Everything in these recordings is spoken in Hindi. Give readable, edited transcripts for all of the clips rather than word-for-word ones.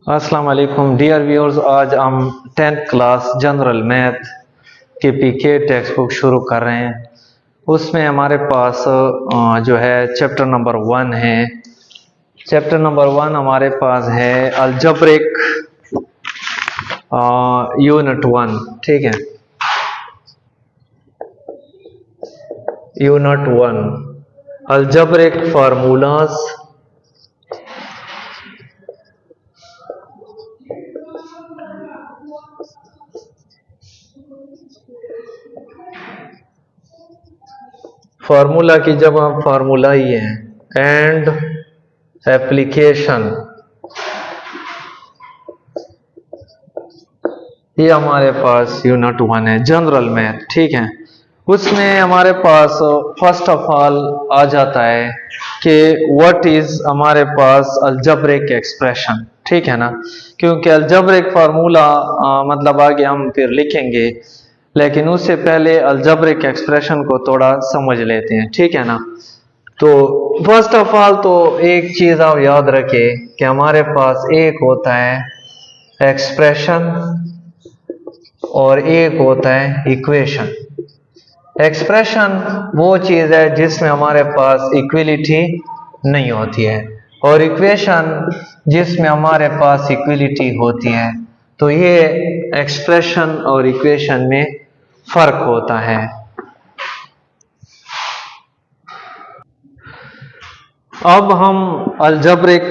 अस्सलाम वालेकुम डियर व्यूअर्स। आज हम 10th क्लास जनरल मैथ के पीके टेक्स्ट बुक शुरू कर रहे हैं। उसमें हमारे पास जो है चैप्टर नंबर 1 है। चैप्टर नंबर 1 हमारे पास है अलजब्रिक यूनिट 1। ठीक है, यूनिट 1 अलजब्रिक फार्मूलाज फार्मूला की जब हम फार्मूला ही है एंड एप्लीकेशन, ये हमारे पास यूनिट 1 है जनरल मैथ। ठीक है, उसमें हमारे पास फर्स्ट ऑफ ऑल आ जाता है कि व्हाट इज हमारे पास अलजब्रिक एक्सप्रेशन। ठीक है ना, क्योंकि अलजब्रिक फार्मूला मतलब आगे हम फिर लिखेंगे, लेकिन उससे पहले अलजब्रिक एक्सप्रेशन को थोड़ा समझ लेते हैं। ठीक है ना, तो फर्स्ट ऑफ ऑल तो एक चीज आप याद रखें कि हमारे पास एक होता है एक्सप्रेशन और एक होता है इक्वेशन। एक्सप्रेशन वो चीज है जिसमें हमारे पास इक्विलिटी नहीं होती है, और इक्वेशन जिसमें हमारे पास इक्विलिटी होती है। तो ये एक्सप्रेशन और इक्वेशन में फर्क होता है। अब हम अलजब्रिक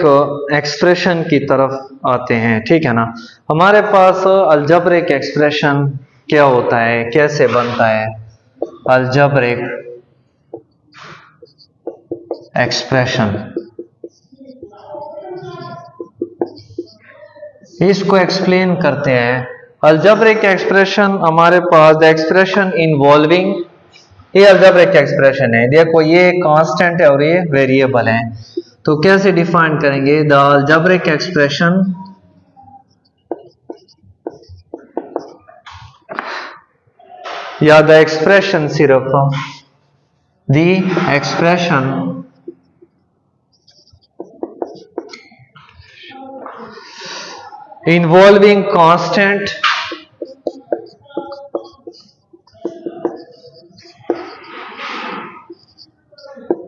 एक्सप्रेशन की तरफ आते हैं। ठीक है ना, हमारे पास अलजब्रिक एक्सप्रेशन क्या होता है, कैसे बनता है अलजब्रिक एक्सप्रेशन। इसको एक्सप्लेन करते हैं। अलजब्रिक एक्सप्रेशन हमारे पास द एक्सप्रेशन इन्वॉल्विंग, ये अलजब्रिक एक्सप्रेशन है। देखो ये कांस्टेंट है और ये वेरिएबल है, तो कैसे डिफाइन करेंगे द अलजब्रिक एक्सप्रेशन या द एक्सप्रेशन, सिर्फ the expression involving constant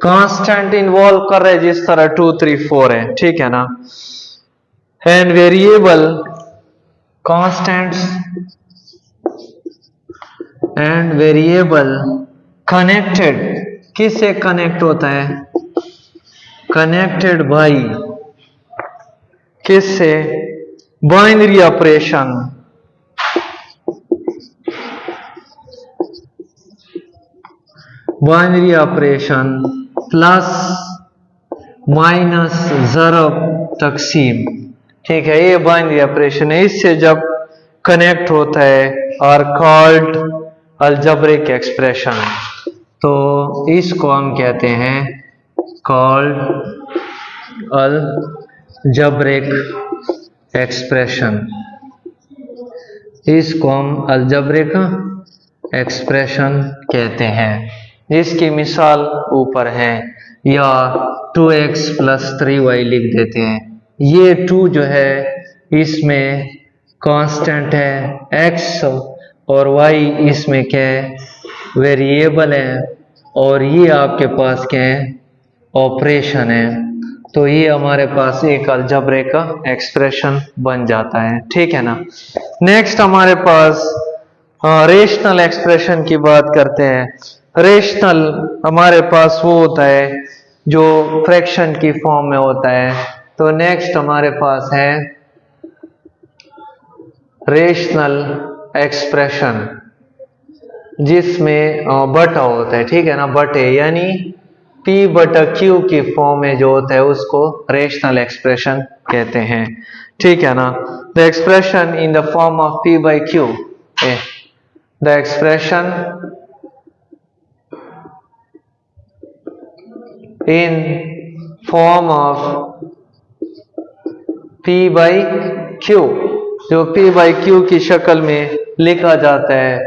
constant involve कर रहे जिस तरह 2 3 4 है। ठीक है ना, and variable constants and variable connected, किससे कनेक्ट होता है, कनेक्टेड बाई किससे, binary operation, binary operation plus minus ज़रब तकसीम। ठीक है, ये बाइनरी ऑपरेशन है, इससे जब कनेक्ट होता है आर कॉल्ड अलजब्रिक एक्सप्रेशन। तो इसको हम कहते हैं कॉल्ड अलजब्रिक एक्सप्रेशन। इसको हम अलजब्रिक एक्सप्रेशन कहते हैं। इसकी मिसाल ऊपर है, या 2x + 3y लिख देते हैं। ये 2 जो है इसमें कांस्टेंट है, x और y इसमें क्या है, वेरिएबल है, और ये आपके पास क्या है, ऑपरेशन है। तो ये हमारे पास एक अलजब्रिक का एक्सप्रेशन बन जाता है। ठीक है ना, नेक्स्ट हमारे पास रेशनल एक्सप्रेशन की बात करते हैं। रेशनल हमारे पास वो होता है जो फ्रैक्शन की फॉर्म में होता है। तो नेक्स्ट हमारे पास है रेशनल एक्सप्रेशन जिसमें बटा होता है। ठीक है ना, बटे यानी P/Q की फॉर्म में जो होता है उसको रेशनल एक्सप्रेशन कहते हैं। ठीक है ना, the expression in the form of P/Q, the expression in form of P/Q, जो P/Q की शक्ल में लिखा जाता है,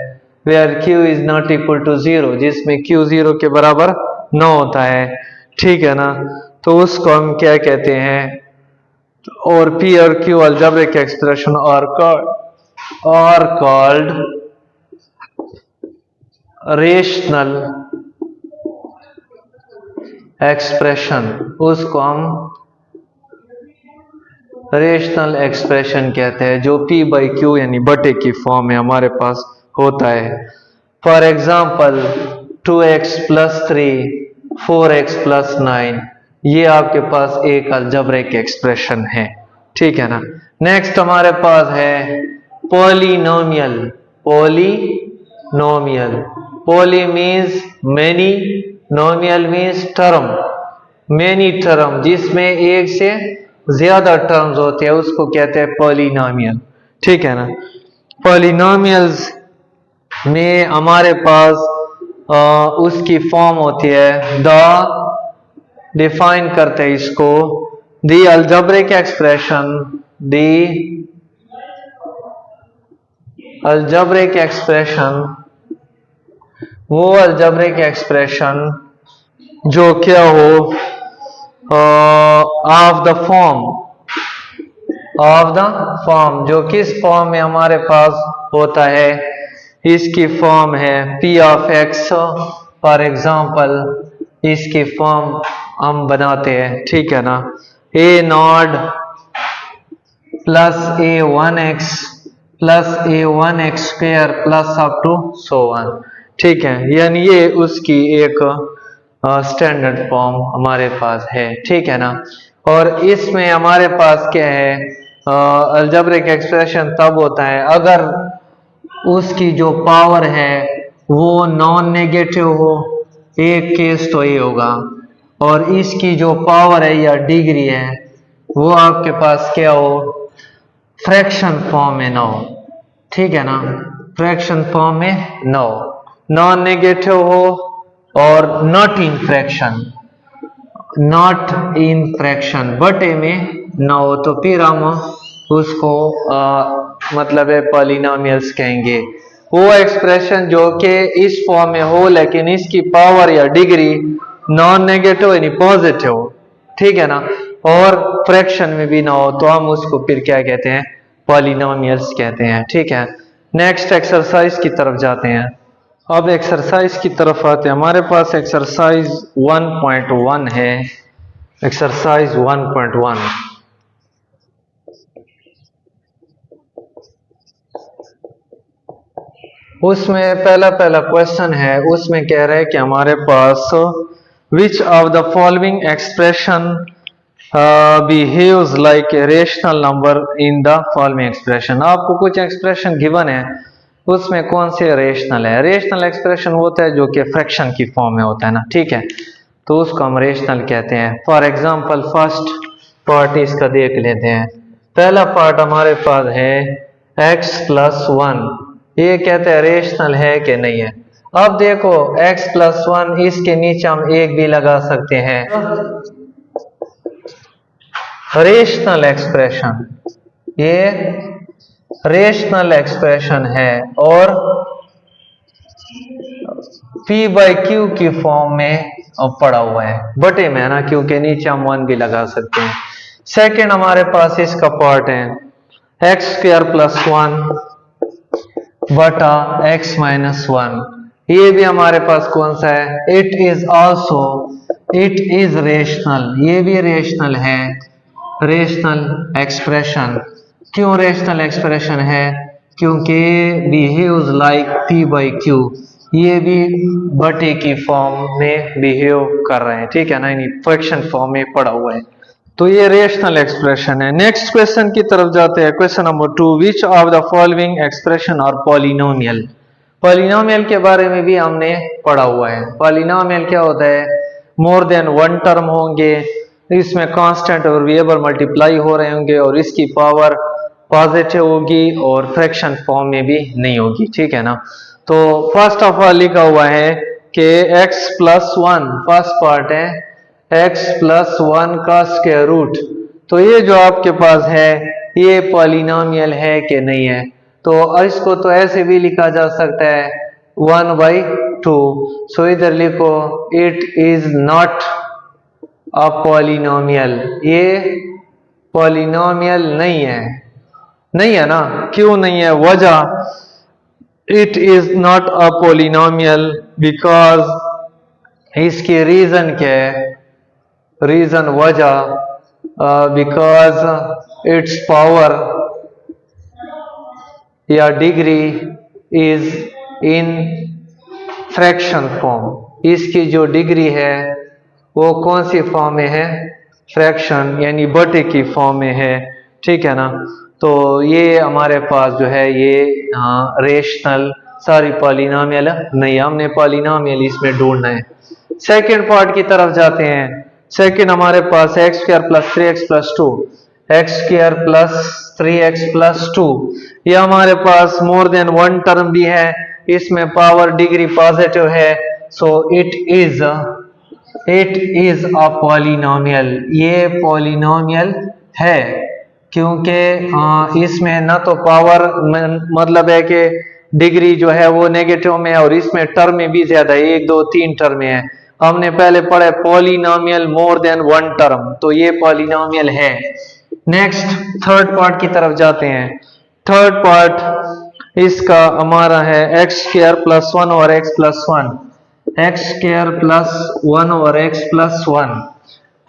where Q is not equal to 0, जिसमें Q 0 के बराबर न होता है। ठीक है ना, तो उसको हम क्या कहते हैं, और P और Q algebraic expression are called rational expression. उसको हम रेशनल एक्सप्रेशन कहते हैं, जो P बाई Q यानी बटे की फॉर्म में हमारे पास होता है। For example 2x plus 3 4x plus 9, ये आपके पास एक अलजेब्रिक एक्सप्रेशन है, ठीक है ना। नेक्स्ट हमारे पास है polynomial. Poly means many, नोमियल means term, many term, जिसमें एक से ज्यादा टर्म्स होते हैं उसको कहते हैं पॉलिनोमियल, ठीक है ना। पॉलिनोमियल्स में हमारे पास उसकी फॉर्म होती है द, डिफाइन करते हैं इसको, द अलजेब्रिक एक्सप्रेशन, वो अलजेब्रिक एक्सप्रेशन जो क्या हो ऑफ द फॉर्म, जो किस फॉर्म में हमारे पास होता है, इसकी फॉर्म है P of x। For example इसकी फॉर्म हम बनाते हैं, ठीक है ना, a naught plus a1x plus a1x square plus up to so one, ठीक है। यानी ये उसकी एक स्टैंडर्ड फॉर्म हमारे पास है, ठीक है ना। और इसमें हमारे पास क्या है, अलजेब्रिक एक्सप्रेशन तब होता है अगर उसकी जो पावर है वो नॉन नेगेटिव हो, एक केस तो ये होगा, और इसकी जो पावर है या डिग्री है वो आपके पास क्या हो, फ्रैक्शन फॉर्म में ना हो, ठीक है ना, फ्रैक्शन फॉर्म में ना हो, नॉन नेगेटिव हो और नॉट इन फ्रैक्शन बटे में ना हो, तो फिर हम उसको मतलब है पॉलिनोमियल्स कहेंगे। वो एक्सप्रेशन जो कि इस फॉर्म में हो लेकिन इसकी पावर या डिग्री नॉन नेगेटिव यानी पॉजिटिव, ठीक है ना, और फ्रैक्शन में भी ना हो, तो हम उसको फिर क्या कहते हैं, पॉलिनोमियल्स कहते हैं, ठीक है। नेक्स्ट एक्सरसाइज की तरफ जाते हैं। अब एक्सरसाइज की तरफ आते हैं। हमारे पास एक्सरसाइज 1.1 है। एक्सरसाइज 1.1 उसमें पहला क्वेश्चन है, उसमें कह रहे हैं कि हमारे पास which of the following expression behaves like a rational number in the following expression. आपको कुछ एक्सप्रेशन गिवन है, उसमें कौन से रेशनल है। रेशनल एक्सप्रेशन होता है जो कि फ्रैक्शन की फॉर्म में होता है ना, ठीक है, तो उसको हम रेशनल कहते हैं। फॉर एग्जांपल फर्स्ट पार्ट इसका देख लेते हैं। पहला पार्ट हमारे पास है x प्लस 1, ये कहते हैं रेशनल है कि नहीं है। अब देखो x प्लस 1, इसके नीचे हम एक भी लगा सकते हैं, रेशनल एक्सप्रेशन, ये रेशनल एक्सप्रेशन है और P बाई क्यू की फॉर्म में पड़ा हुआ है, बटे में है ना, क्योंकि नीचे हम 1 भी लगा सकते हैं। सेकंड हमारे पास इसका पार्ट है एक्स स्क्वायर प्लस 1 बटा x माइनस 1, ये भी हमारे पास कौन सा है, इट इज रेशनल, ये भी रेशनल है, रेशनल एक्सप्रेशन। क्यों रेशनल एक्सप्रेशन है, क्योंकि behaves like P by Q, ये भी बटे की फॉर्म में बिहेव कर रहे हैं, ठीक है ना, यानी फ्रैक्शन फॉर्म में पड़ा हुआ है, तो ये रेशनल एक्सप्रेशन है। नेक्स्ट क्वेश्चन की तरफ जाते हैं। Question number 2, which of the following expression और पॉलिनोमियल। पॉलिनोमियल के बारे में भी हमने पढ़ा हुआ है। पॉलिनोमियल क्या होता है, मोर देन वन टर्म होंगे, इसमें कांस्टेंट और वेरिएबल मल्टीप्लाई हो रहे होंगे और इसकी पावर पॉजिटिव होगी और फ्रैक्शन फॉर्म में भी नहीं होगी, ठीक है ना। तो फर्स्ट ऑफ ऑल लिखा हुआ है कि x प्लस 1, फर्स्ट पार्ट है x प्लस 1 का स्क्वायर रूट, तो ये जो आपके पास है ये पॉलिनोमियल है कि नहीं है। तो इसको तो ऐसे भी लिखा जा सकता है 1/2, सो इधर लिखो it is not a polynomial, ये पॉलिनोमियल नहीं है, नहीं है ना? क्यों नहीं है? वजह, it is not a polynomial because, इसकी रीजन क्या है? रीजन, वजह, बिकॉज इट्स पावर या degree is in fraction form. इसकी जो डिग्री है वो कौन सी फॉर्म में है? फ्रैक्शन यानी बटे की फॉर्म में है, ठीक है ना? तो ये हमारे पास जो है ये रेशनल, सॉरी पॉलिनोमियल नहीं, हमने पॉलिनोमियल इसमें ढूंढना है। सेकंड पार्ट की तरफ जाते हैं। सेकंड हमारे पास x square plus 3x plus 2, x square plus 3x plus 2, ये हमारे पास मोर देन वन टर्म भी है, इसमें पावर डिग्री पॉजिटिव है, so it is a polynomial. ये पॉलिनोमियल है क्योंकि इसमें ना तो पावर मतलब है कि डिग्री जो है वो नेगेटिव में है और इसमें टर्म भी ज्यादा है, 1 2 3 टर्म है। हमने पहले पढ़ा पॉलिनोमियल मोर देन वन टर्म, तो ये पॉलिनोमियल है। नेक्स्ट थर्ड पार्ट की तरफ जाते हैं। थर्ड पार्ट इसका हमारा है एक्स स्क्वायर प्लस 1 और x plus 1, x square plus 1 और एक्स प्लस 1।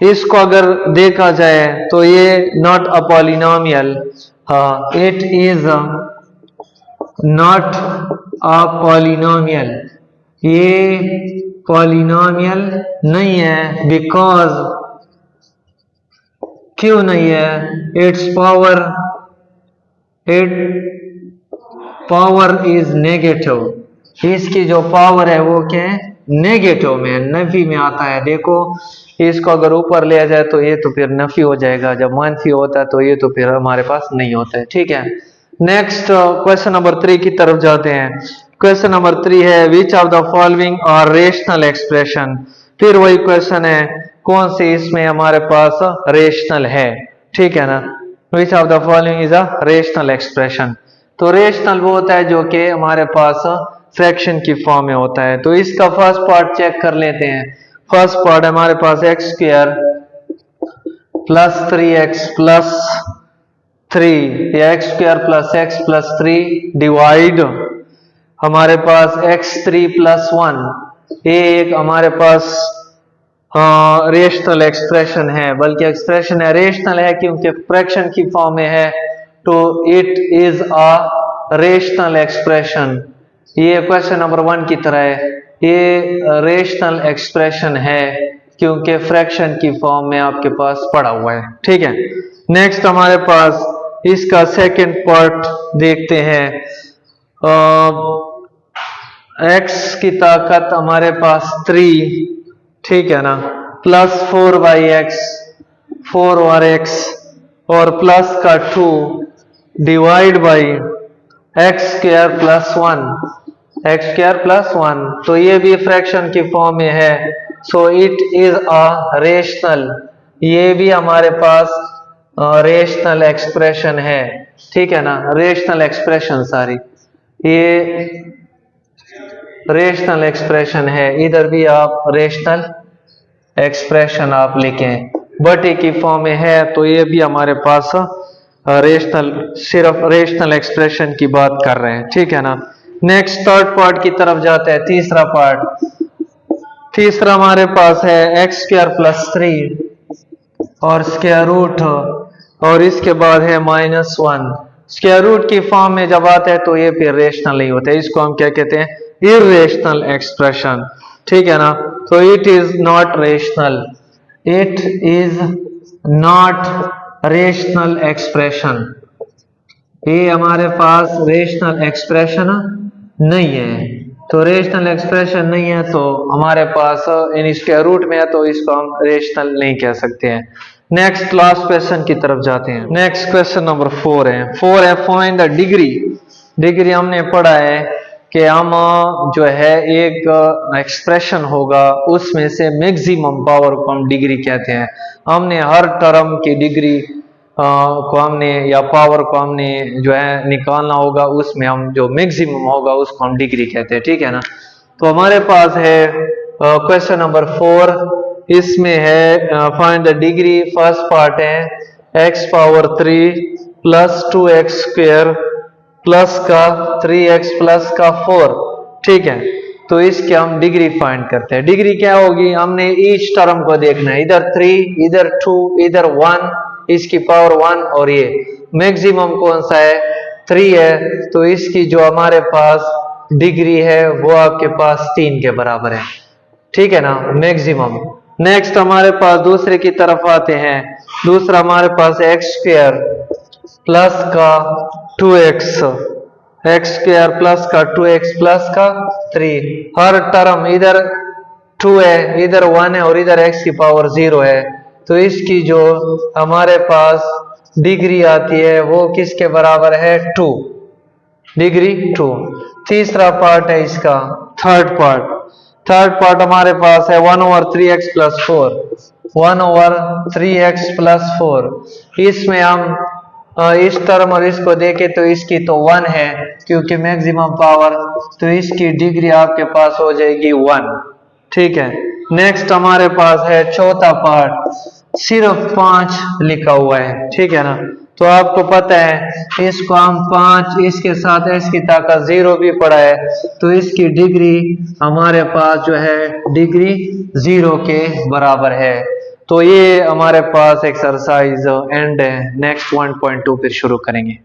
इसको अगर देखा जाए तो ये not a polynomial, it is not a polynomial, ये पॉलिनोमियल नहीं है। बिकॉज, क्यों नहीं है? It's power is negative. इसकी जो पावर है वो क्या है? नेगेटिव में, नफी में आता है। देखो इसको अगर ऊपर लिया जाए तो ये तो फिर नफी हो जाएगा, जब मनफी होता है तो ये तो फिर हमारे पास नहीं होता है, ठीक है। नेक्स्ट क्वेश्चन नंबर 3 की तरफ जाते हैं। क्वेश्चन नंबर 3 है which of the following are rational expression. फिर वही क्वेश्चन है, कौन से इसमें हमारे पास रेशनल है, ठीक है ना? विच of the following is a rational expression. तो रेशनल वो होता है जो कि हमारे पास फ्रैक्शन की फॉर्म में होता है। तो इसका फर्स्ट पार्ट चेक कर लेते हैं। फर्स्ट पार्ट हमारे पास x square plus 3x plus 3 या x square plus x plus 3 divide हमारे पास x3 प्लस 1। ये एक हमारे पास रेशनल एक्सप्रेशन है, बल्कि एक्सप्रेशन है, रेशनल है क्योंकि फ्रैक्शन की फॉर्म में है, तो it is a rational expression. ये क्वेश्चन नंबर 1 की तरह है, ये रेशनल एक्सप्रेशन है क्योंकि फ्रैक्शन की फॉर्म में आपके पास पड़ा हुआ है, ठीक है। नेक्स्ट हमारे पास इसका सेकंड पार्ट देखते हैं। एक्स की ताकत हमारे पास 3, ठीक है ना, प्लस 4/x 4 और x और प्लस का 2 divide by x square plus 1, x square plus 1। तो ये भी फ्रैक्शन की फॉर्म में है, so it is a rational. ये भी हमारे पास रेशनल एक्सप्रेशन है, ठीक है ना, रेशनल एक्सप्रेशन, सॉरी, ये रेशनल एक्सप्रेशन है। इधर भी आप रेशनल एक्सप्रेशन आप लिखें, बटे की फॉर्म में है, तो ये भी हमारे पास रेशनल, सिर्फ रेशनल एक्सप्रेशन की बात कर रहे हैं, ठीक है ना। नेक्स्ट थर्ड पार्ट की तरफ जाते हैं। तीसरा पार्ट, तीसरा हमारे पास है एक्स स्क्वायर प्लस 3 और स्क्वायर रूट और इसके बाद है -1। स्क्वायर रूट की फॉर्म में जब आता है तो ये फिर रेशनल नहीं होता है, इसको हम क्या कहते हैं? इर्रेशनल एक्सप्रेशन, ठीक है ना। तो it is not rational, it is not rational expression. ये हमारे पास रेशनल एक्सप्रेशन नहीं है। तो रेशनल एक्सप्रेशन नहीं है तो हमारे पास इन स्क्वायर रूट में है, तो इसको हम रेशनल नहीं कह सकते हैं। नेक्स्ट लास्ट क्वेश्चन की तरफ जाते हैं। नेक्स्ट क्वेश्चन नंबर 4 है। 4 है फाइंड द डिग्री। डिग्री हमने पढ़ा है कि हम जो है एक एक्सप्रेशन होगा उसमें से मैक्सिमम पावर को हम डिग्री कहते हैं। हमने हर टर्म की डिग्री को हमने या पावर को हमने जो है निकालना होगा, उसमें हम जो मैक्सिमम होगा उसको हम डिग्री कहते हैं, ठीक है ना। तो हमारे पास है क्वेश्चन नंबर 4, इसमें है find the degree. First part है x power 3 plus 2x square plus का 3x प्लस का 4, ठीक है। तो इसके हम डिग्री फाइंड करते हैं। डिग्री क्या होगी, हमने ईच टर्म को देखना है, इधर 3 इधर 2 इधर 1, इसकी पावर 1, और ये मैक्सिमम कौन सा है, 3 है, तो इसकी जो हमारे पास डिग्री है वो आपके पास 3 के बराबर है, ठीक है ना, मैक्सिमम। नेक्स्ट हमारे पास दूसरे की तरफ आते हैं। दूसरा हमारे पास एक्स स्क्वायर प्लस का 2x, एक्स स्क्वायर प्लस का 2x प्लस का 3, हर टर्म इधर 2 है इधर 1 है और इधर x की पावर 0 है, तो इसकी जो हमारे पास डिग्री आती है वो किसके बराबर है, 2, डिग्री 2। तीसरा पार्ट है इसका, थर्ड पार्ट हमारे पास है 1/3x प्लस 4, 1/3x प्लस 4। इसमें हम इस टर्म और इसको देखें तो इसकी तो 1 है क्योंकि मैक्सिमम पावर, तो इसकी डिग्री आपके पास हो जाएगी 1, ठीक है। नेक्स्ट हमारे पास है चौथा पार्ट, सिर्फ 5 लिखा हुआ है, ठीक है ना। तो आपको पता है इसको हम 5, इसके साथ इसकी ताकत 0 भी पड़ा है, तो इसकी डिग्री हमारे पास जो है डिग्री 0 के बराबर है। तो ये हमारे पास एक्सरसाइज एंड है। नेक्स्ट 1.2 फिर शुरू करेंगे।